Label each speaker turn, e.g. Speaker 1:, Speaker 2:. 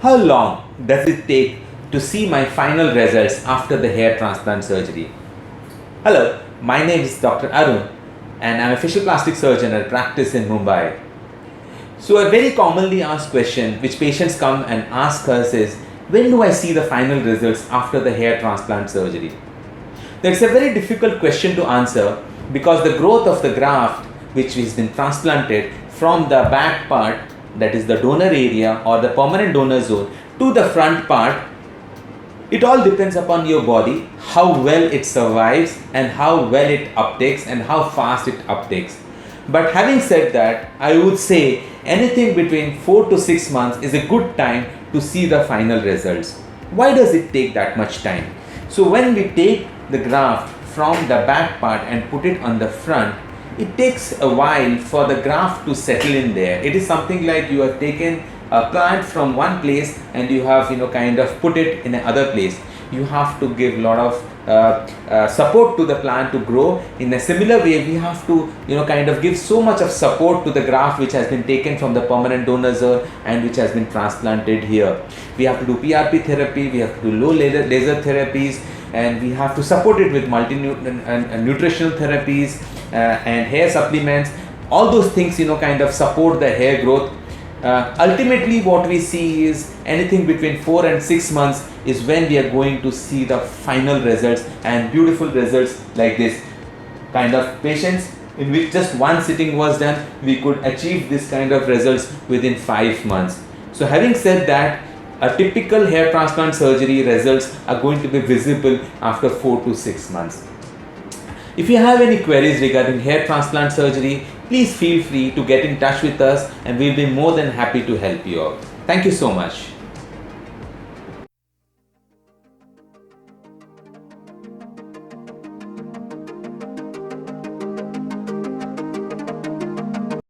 Speaker 1: How long does it take to see my final results after the hair transplant surgery? Hello, my name is Dr. Arun and I'm a facial plastic surgeon at practice in Mumbai. So a very commonly asked question which patients come and ask us is, when do I see the final results after the hair transplant surgery? That's a very difficult question to answer because the growth of the graft which has been transplanted from the back part, that is the donor area or the permanent donor zone, to the front part, it all depends upon your body, how well it survives and how well it uptakes and how fast it uptakes. But having said that, I would say anything between 4 to 6 months is a good time to see the final results. Why does it take that much time? So when we take the graft from the back part and put it on the front, it takes a while for the graft to settle in there. It is something like you have taken a plant from one place and you have kind of put it in another place. You have to give a lot of support to the plant to grow. In a similar way, we have to kind of give so much of support to the graft which has been taken from the permanent donor zone and which has been transplanted here. We have to do PRP therapy, we have to do low laser therapies, and we have to support it with nutritional therapies and hair supplements. All those things kind of support the hair growth. Ultimately what we see is anything between 4 and 6 months is when we are going to see the final results and beautiful results like this kind of patients in which just one sitting was done. We could achieve this kind of results within 5 months. So having said that, a typical hair transplant surgery results are going to be visible after 4 to 6 months. If you have any queries regarding hair transplant surgery, please feel free to get in touch with us and we'll be more than happy to help you out. Thank you so much.